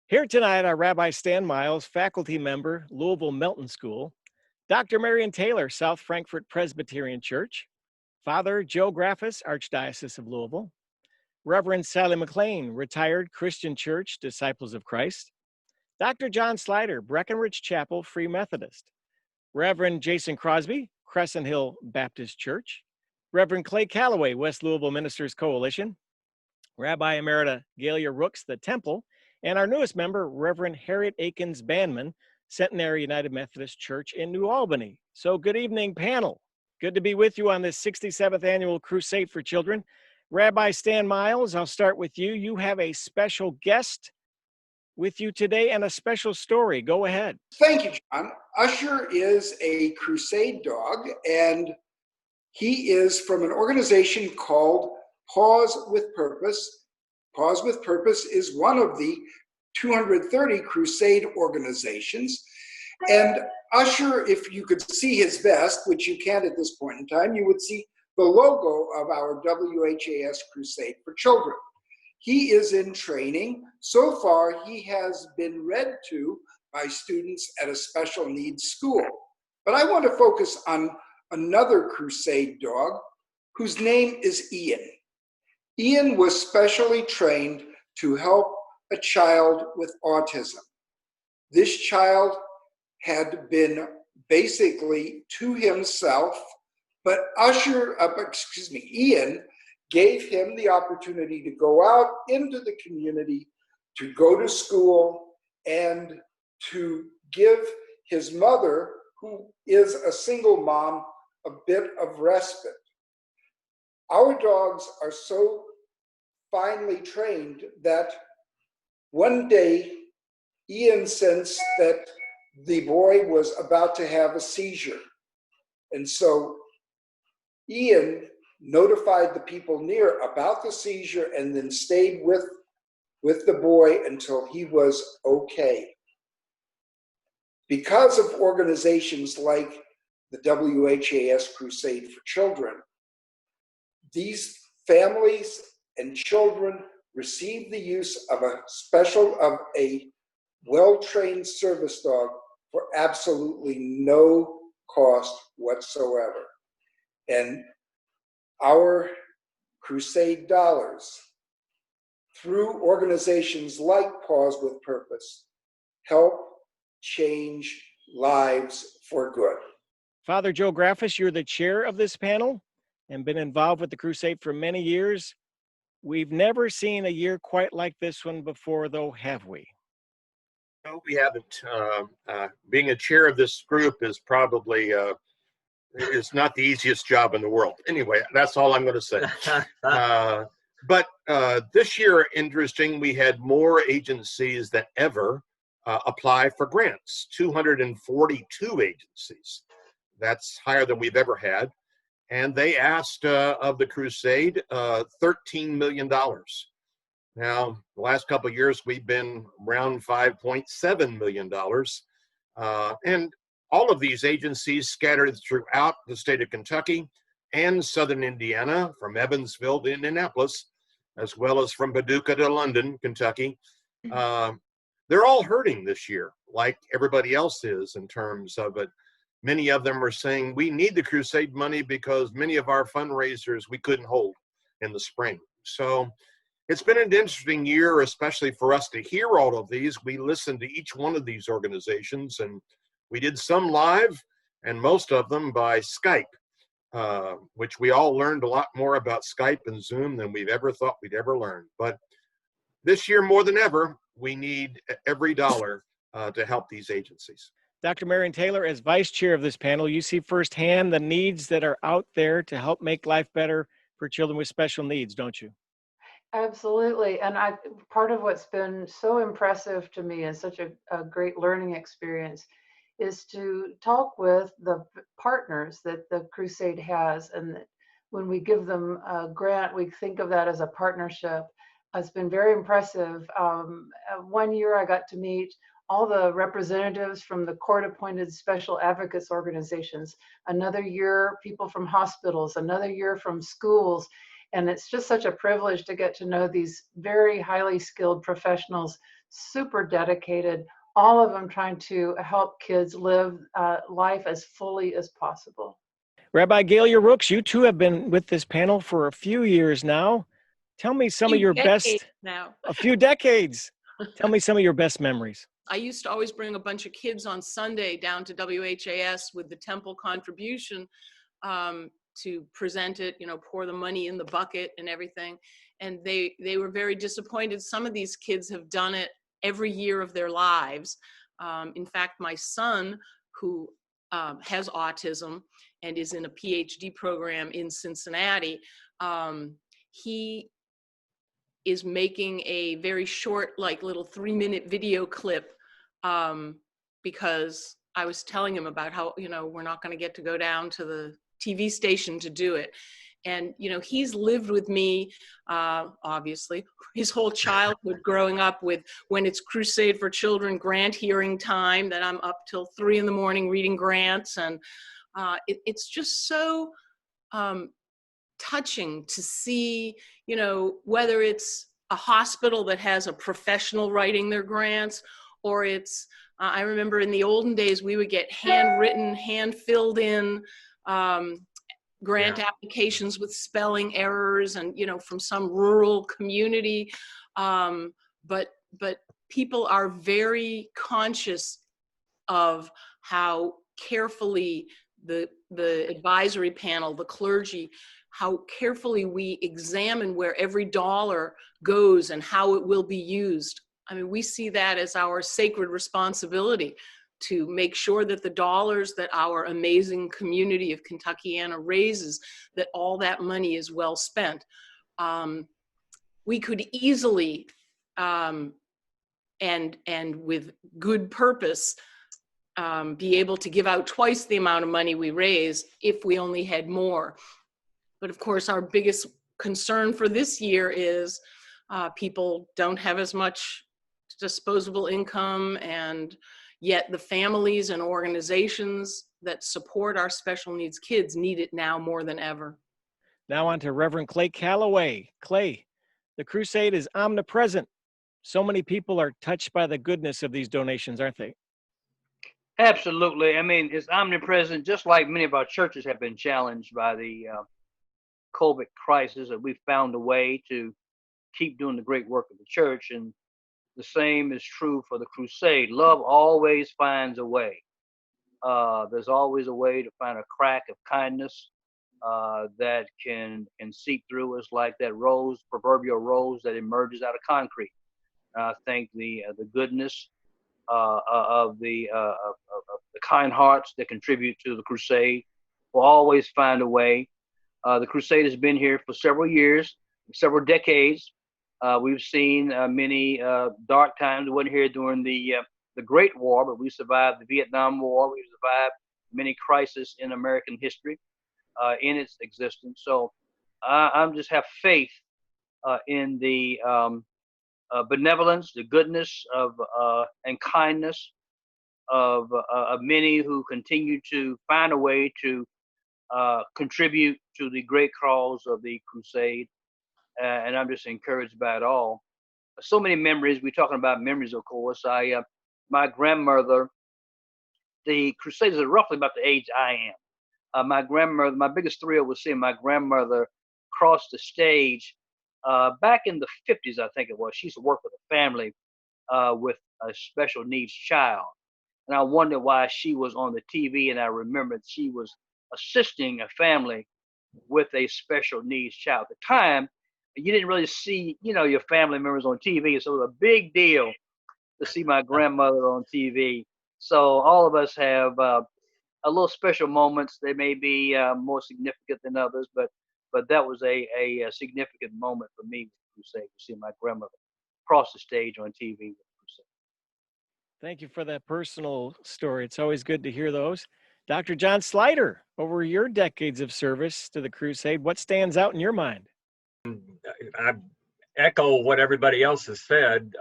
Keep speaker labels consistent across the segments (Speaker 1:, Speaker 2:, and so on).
Speaker 1: Here tonight are Rabbi Stan Miles, faculty member, Louisville Melton School, Dr. Marion Taylor, South Frankfort Presbyterian Church, Father Joe Graffis, Archdiocese of Louisville, Reverend Sally McClain, retired Christian Church, Disciples of Christ, Dr. John Slider, Breckenridge Chapel, Free Methodist, Reverend Jason Crosby, Crescent Hill Baptist Church, Reverend Clay Calloway, West Louisville Ministers Coalition, Rabbi Emerita Gaylia Rooks, the Temple, and our newest member, Reverend Harriet Akins Banman, Centenary United Methodist Church in New Albany. So good evening, panel. Good to be with you on this 67th Annual Crusade for Children. Rabbi Stan Miles, I'll start with you. You have a special guest with you today and a special story. Go ahead.
Speaker 2: Thank you, John. Usher is a crusade dog, and he is from an organization called WHAS with Purpose. WHAS with Purpose is one of the 230 crusade organizations. And Usher, if you could see his vest, which you can't at this point in time, you would see the logo of our WHAS Crusade for Children. He is in training. So far, he has been read to by students at a special needs school. But I want to focus on another crusade dog whose name is Ian. Ian was specially trained to help a child with autism. This child had been basically to himself, but Ian gave him the opportunity to go out into the community, to go to school, and to give his mother, who is a single mom, a bit of respite. Our dogs are so finely trained that one day Ian sensed that the boy was about to have a seizure. And so Ian notified the people near about the seizure and then stayed with the boy until he was okay. Because of organizations like the WHAS Crusade for Children, these families and children receive the use of a well-trained service dog for absolutely no cost whatsoever. And our crusade dollars, through organizations like WHAS with Purpose, help change lives for good.
Speaker 1: Father Joe Graffis, you're the chair of this panel and been involved with the crusade for many years. We've never seen a year quite like this one before, though, have we?
Speaker 3: No, we haven't. Being a chair of this group is probably is not the easiest job in the world. Anyway, that's all I'm going to say. But this year, interesting, we had more agencies than ever apply for grants, 242 agencies. That's higher than we've ever had. And they asked of the crusade $13 million. Now, the last couple of years, we've been around $5.7 million. And all of these agencies scattered throughout the state of Kentucky and southern Indiana, from Evansville to Indianapolis, as well as from Paducah to London, Kentucky. They're all hurting this year, like everybody else is in terms of it. Many of them are saying, we need the crusade money because many of our fundraisers we couldn't hold in the spring. So it's been an interesting year, especially for us to hear all of these. We listened to each one of these organizations, and we did some live and most of them by Skype, which we all learned a lot more about Skype and Zoom than we've ever thought we'd ever learn. But this year, more than ever, we need every dollar to help these agencies.
Speaker 1: Dr. Marion Taylor, as vice chair of this panel, you see firsthand the needs that are out there to help make life better for children with special needs, don't you?
Speaker 4: Absolutely. And part of what's been so impressive to me and such a great learning experience is to talk with the partners that the crusade has. And when we give them a grant, we think of that as a partnership. It's been very impressive. One year I got to meet all the representatives from the court-appointed special advocates organizations. Another year, people from hospitals. Another year from schools. And it's just such a privilege to get to know these very highly skilled professionals super dedicated, all of them trying to help kids live life as fully as possible.
Speaker 1: Rabbi Gaylia Rooks, you two have been with this panel for a few years now. Tell me some of your best,
Speaker 5: now.
Speaker 1: a few decades. Tell me some of your best memories.
Speaker 5: I used to always bring a bunch of kids on Sunday down to WHAS with the temple contribution to present it, pour the money in the bucket and everything. And they were very disappointed. Some of these kids have done it every year of their lives. In fact, my son, who has autism and is in a PhD program in Cincinnati, he is making a very short, like little 3-minute video clip because I was telling him about how, we're not going to get to go down to the TV station to do it. And, he's lived with me, obviously, his whole childhood growing up with when it's Crusade for Children grant hearing time, that I'm up till 3 a.m. reading grants. And it's just so touching to see, whether it's a hospital that has a professional writing their grants, or it's, I remember in the olden days, we would get handwritten, hand-filled in grant applications with spelling errors and, from some rural community. But people are very conscious of how carefully the advisory panel, the clergy, how carefully we examine where every dollar goes and how it will be used. I mean, we see that as our sacred responsibility to make sure that the dollars that our amazing community of Kentuckiana raises, that all that money is well spent. We could easily, and with good purpose, be able to give out twice the amount of money we raise if we only had more. But of course, our biggest concern for this year is people don't have as much disposable income, and yet the families and organizations that support our special needs kids need it now more than ever.
Speaker 1: Now on to Reverend Clay Calloway. Clay, the crusade is omnipresent. So many people are touched by the goodness of these donations, aren't they?
Speaker 6: Absolutely. I mean, it's omnipresent, just like many of our churches have been challenged by the COVID crisis, that we've found a way to keep doing the great work of the church. And the same is true for the crusade. Love always finds a way. There's always a way to find a crack of kindness that can seep through us, like that rose, proverbial rose that emerges out of concrete. I think the goodness of the kind hearts that contribute to the crusade will always find a way. The crusade has been here for several years, several decades. We've seen many dark times. We weren't here during the Great War, but we survived the Vietnam War. We survived many crises in American history in its existence. So I just have faith in the benevolence, the goodness of and kindness of many who continue to find a way to contribute to the great cause of the crusade. And I'm just encouraged by it all. So many memories. We're talking about memories, of course. My grandmother, the Crusaders are roughly about the age I am. My grandmother, my biggest thrill was seeing my grandmother cross the stage back in the 50s, I think it was. She used to work with a family with a special needs child. And I wondered why she was on the TV, and I remembered she was assisting a family with a special needs child. At the time, you didn't really see, your family members on TV. So it was a big deal to see my grandmother on TV. So all of us have a little special moments. They may be more significant than others, but that was a significant moment for me with Crusade, to see my grandmother cross the stage on TV with Crusade.
Speaker 1: Thank you for that personal story. It's always good to hear those. Dr. John Slider, over your decades of service to the crusade, what stands out in your mind?
Speaker 7: I echo what everybody else has said.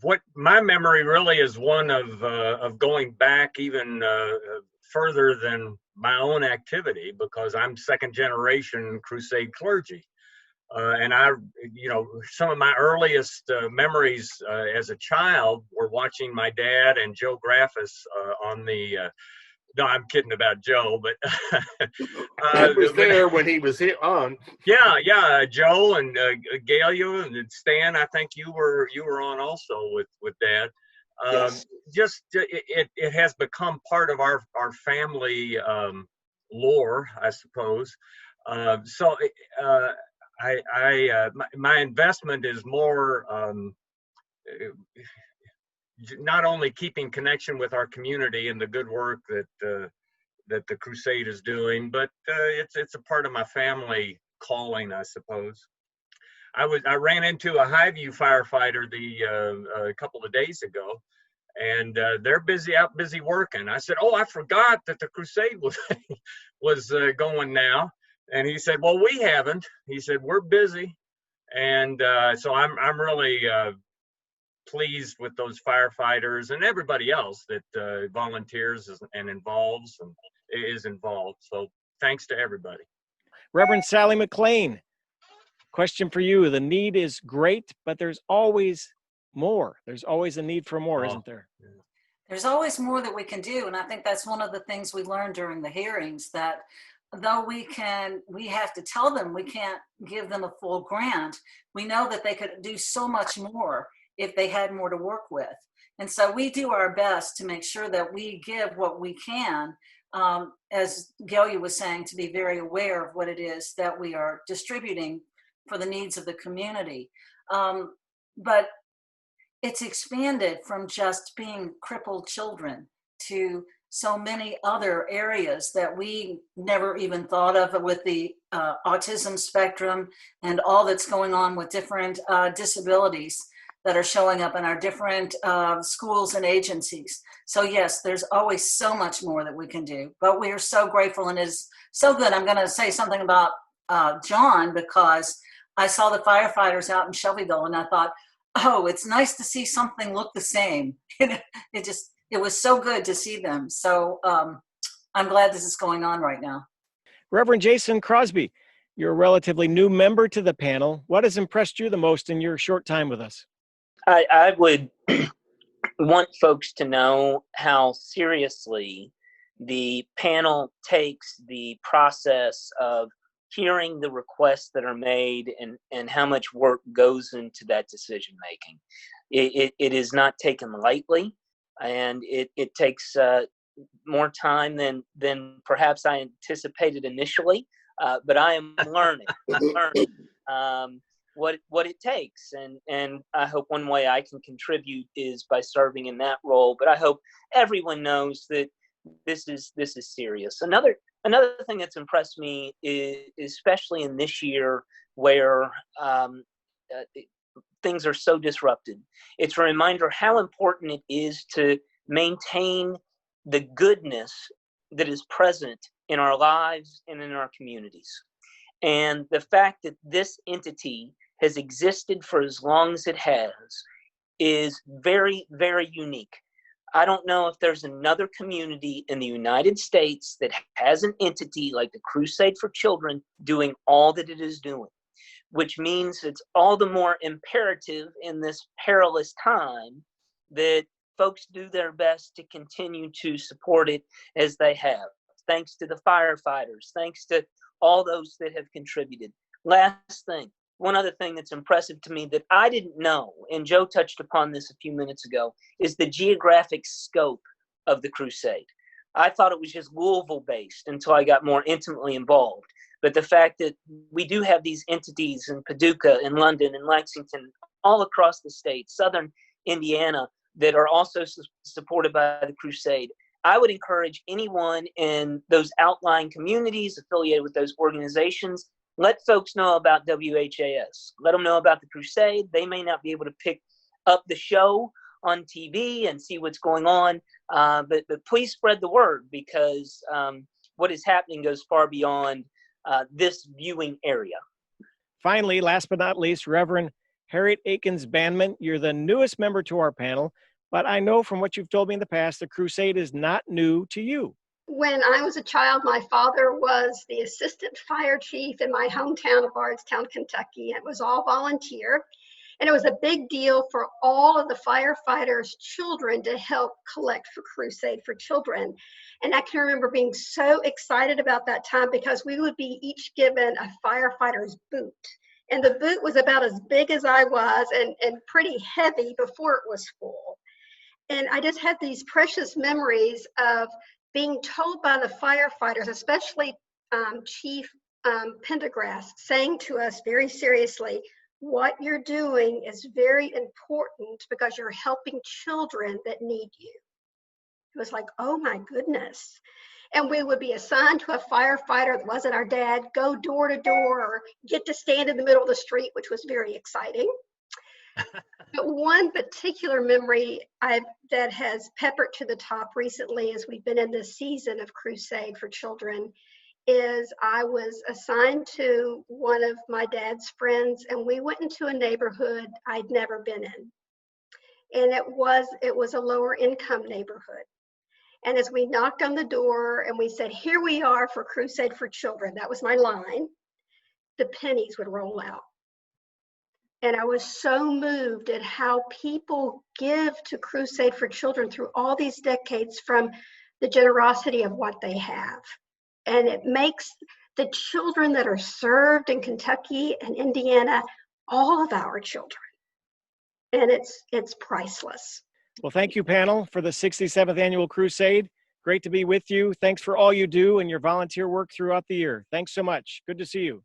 Speaker 7: What my memory really is one of going back even further than my own activity, because I'm second generation crusade clergy. And some of my earliest memories as a child were watching my dad and Joe Graffis on the. No, I'm kidding about Joe, but
Speaker 3: I was there when he was on.
Speaker 7: Yeah, Joe and Gaylia and Stan. I think you were on also with Dad.
Speaker 2: Yes.
Speaker 7: It has become part of our family lore, I suppose. My investment is more not only keeping connection with our community and the good work that the Crusade is doing, but it's a part of my family calling, I suppose. I ran into a Highview firefighter a couple of days ago, and they're busy working. I said, "Oh, I forgot that the Crusade was going now." And he said, "Well, we haven't." He said, "We're busy," and so I'm really pleased with those firefighters and everybody else that volunteers and is involved. So thanks to everybody.
Speaker 1: Reverend Sally McClain, question for you. The need is great, but there's always more. There's always a need for more, isn't there?
Speaker 8: There's always more that we can do. And I think that's one of the things we learned during the hearings, that though we have to tell them we can't give them a full grant, we know that they could do so much more if they had more to work with. And so we do our best to make sure that we give what we can, as Gaylia was saying, to be very aware of what it is that we are distributing for the needs of the community. But it's expanded from just being crippled children to so many other areas that we never even thought of, with the autism spectrum and all that's going on with different disabilities that are showing up in our different schools and agencies. So yes, there's always so much more that we can do, but we are so grateful, and it is so good. I'm gonna say something about John, because I saw the firefighters out in Shelbyville and I thought, oh, it's nice to see something look the same. It was so good to see them. So I'm glad this is going on right now.
Speaker 1: Reverend Jason Crosby, you're a relatively new member to the panel. What has impressed you the most in your short time with us?
Speaker 9: I would want folks to know how seriously the panel takes the process of hearing the requests that are made and how much work goes into that decision making. It is not taken lightly, and it takes more time than perhaps I anticipated initially, but I am learning. What it takes, and I hope one way I can contribute is by serving in that role. But I hope everyone knows that this is serious. Another thing that's impressed me is, especially in this year where things are so disrupted, it's a reminder how important it is to maintain the goodness that is present in our lives and in our communities. And the fact that this entity has existed for as long as it has is very, very unique. I don't know if there's another community in the United States that has an entity like the Crusade for Children doing all that it is doing, which means it's all the more imperative in this perilous time that folks do their best to continue to support it as they have. Thanks to the firefighters, thanks to all those that have contributed. Last thing, one other thing that's impressive to me that I didn't know, and Joe touched upon this a few minutes ago, is the geographic scope of the Crusade. I thought it was just Louisville based until I got more intimately involved. But the fact that we do have these entities in Paducah, in London, in Lexington, all across the state, southern Indiana, that are also supported by the Crusade, I would encourage anyone in those outlying communities affiliated with those organizations, let folks know about WHAS. Let them know about the Crusade. They may not be able to pick up the show on TV and see what's going on, but please spread the word, because what is happening goes far beyond this viewing area.
Speaker 1: Finally, last but not least, Reverend Harriet Akins Banman, you're the newest member to our panel, but I know from what you've told me in the past, the Crusade is not new to you.
Speaker 10: when I was a child, my father was the assistant fire chief in my hometown of Bardstown, Kentucky. It was all volunteer. And it was a big deal for all of the firefighters' children to help collect for Crusade for Children. And I can remember being so excited about that time because we would be each given a firefighter's boot. And the boot was about as big as I was and pretty heavy before it was full. And I just had these precious memories of being told by the firefighters, especially Chief Pendergrass, saying to us very seriously, what you're doing is very important because you're helping children that need you. It was like, oh my goodness. And we would be assigned to a firefighter that wasn't our dad, go door to door, or get to stand in the middle of the street, which was very exciting. But one particular memory that has peppered to the top recently as we've been in this season of Crusade for Children is I was assigned to one of my dad's friends, and we went into a neighborhood I'd never been in. And it was a lower income neighborhood. And as we knocked on the door and we said, here we are for Crusade for Children, that was my line, the pennies would roll out. And I was so moved at how people give to Crusade for Children through all these decades from the generosity of what they have. And it makes the children that are served in Kentucky and Indiana all of our children. And it's priceless.
Speaker 1: Well, thank you, panel, for the 67th Annual Crusade. Great to be with you. Thanks for all you do and your volunteer work throughout the year. Thanks so much. Good to see you.